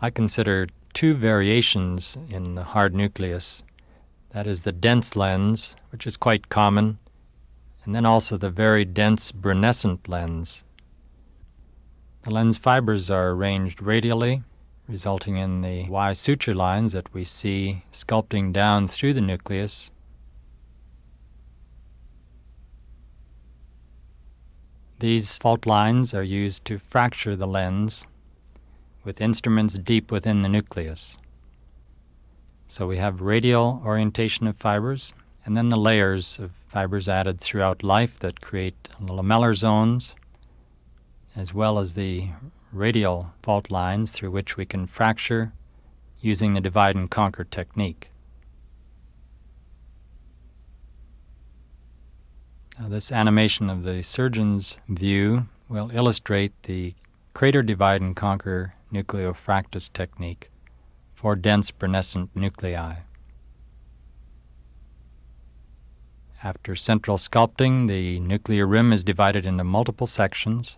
I consider two variations in the hard nucleus. That is the dense lens, which is quite common, and then also the very dense brunescent lens. The lens fibers are arranged radially, resulting in the Y suture lines that we see sculpting down through the nucleus. These fault lines are used to fracture the lens with instruments deep within the nucleus. So we have radial orientation of fibers, and then the layers of fibers added throughout life that create lamellar zones, as well as the radial fault lines through which we can fracture using the divide and conquer technique. Now, this animation of the surgeon's view will illustrate the crater divide and conquer nucleofractus technique for dense brunescent nuclei. After central sculpting, the nuclear rim is divided into multiple sections,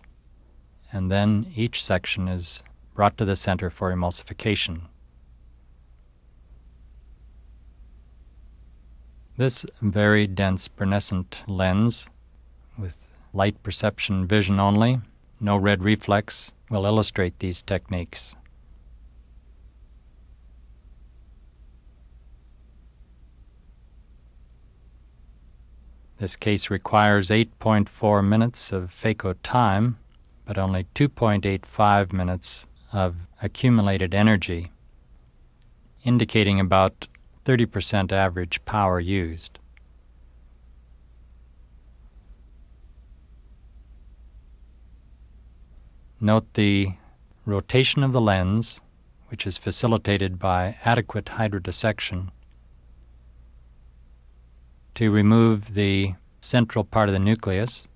and then each section is brought to the center for emulsification. This very dense brunescent lens, with light perception vision only, no red reflex, will illustrate these techniques. This case requires 8.4 minutes of phaco time, but only 2.85 minutes of accumulated energy, indicating about 30% average power used. Note the rotation of the lens, which is facilitated by adequate hydrodissection to remove the central part of the nucleus,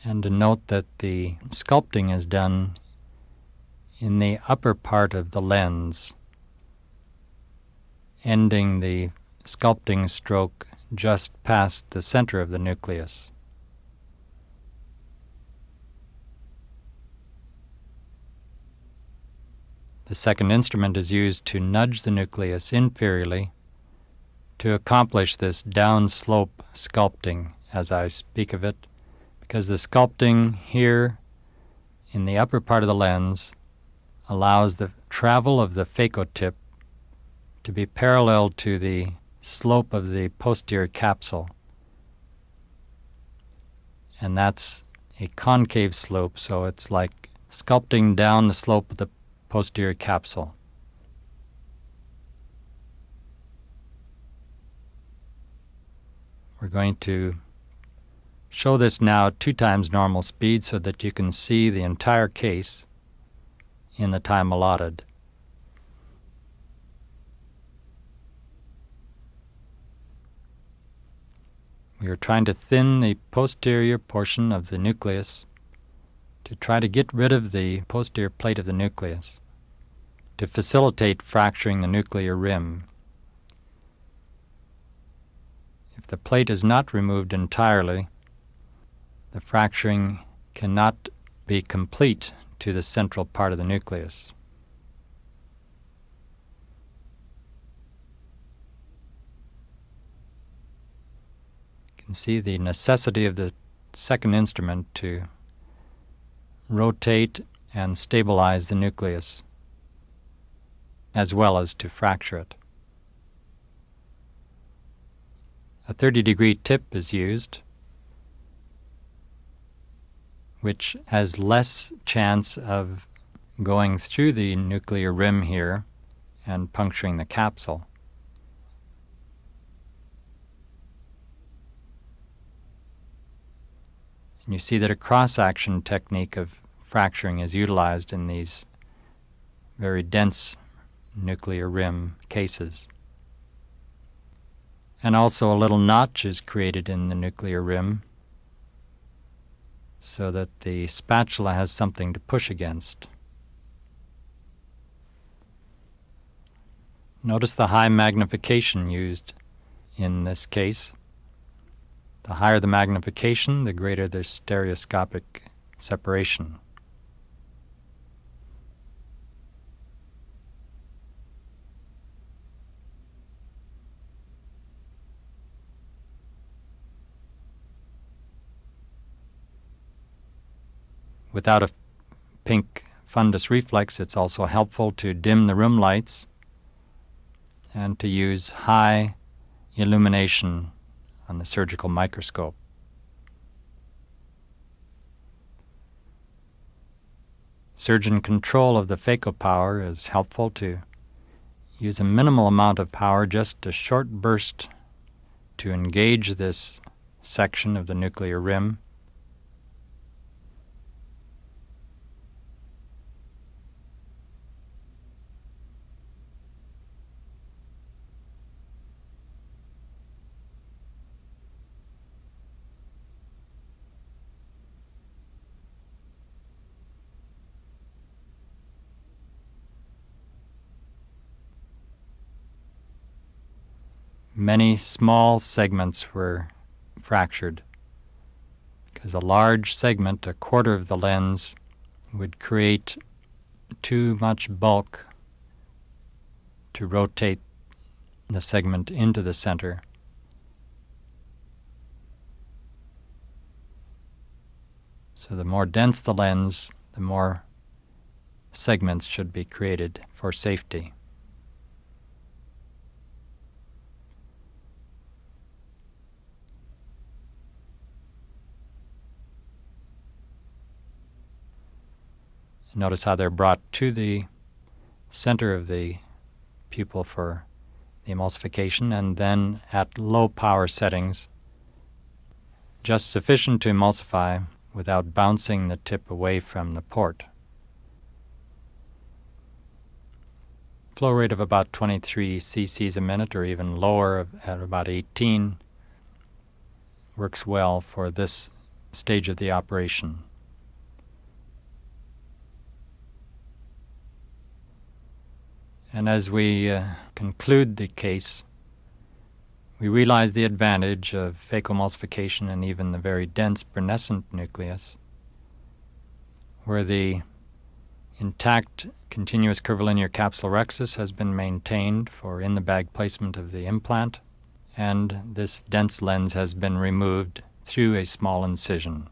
and to note that the sculpting is done in the upper part of the lens, ending the sculpting stroke just past the center of the nucleus. The second instrument is used to nudge the nucleus inferiorly to accomplish this downslope sculpting, as I speak of it, because the sculpting here in the upper part of the lens allows the travel of the phacotip to be parallel to the slope of the posterior capsule. And that's a concave slope, so it's like sculpting down the slope of the posterior capsule. We're going to show this now at 2 times normal speed so that you can see the entire case in the time allotted. We are trying to thin the posterior portion of the nucleus to try to get rid of the posterior plate of the nucleus, to facilitate fracturing the nuclear rim. If the plate is not removed entirely, the fracturing cannot be complete to the central part of the nucleus. You can see the necessity of the second instrument to rotate and stabilize the nucleus, as well as to fracture it. A 30-degree tip is used, which has less chance of going through the nuclear rim here and puncturing the capsule. And you see that a cross-action technique of fracturing is utilized in these very dense nuclear rim cases. And also a little notch is created in the nuclear rim so that the spatula has something to push against. Notice the high magnification used in this case. The higher the magnification, the greater the stereoscopic separation. Without a pink fundus reflex, it's also helpful to dim the room lights and to use high illumination on the surgical microscope. Surgeon control of the phacopower is helpful to use a minimal amount of power, just a short burst, to engage this section of the nuclear rim. Many small segments were fractured because a large segment, a quarter of the lens, would create too much bulk to rotate the segment into the center. So the more dense the lens, the more segments should be created for safety. Notice how they're brought to the center of the pupil for the emulsification, and then at low power settings, just sufficient to emulsify without bouncing the tip away from the port. Flow rate of about 23 cc's a minute, or even lower at about 18, works well for this stage of the operation. And as we conclude the case, we realize the advantage of phacoemulsification and even the very dense brunescent nucleus, where the intact continuous curvilinear capsule rhexis has been maintained for in-the-bag placement of the implant, and this dense lens has been removed through a small incision.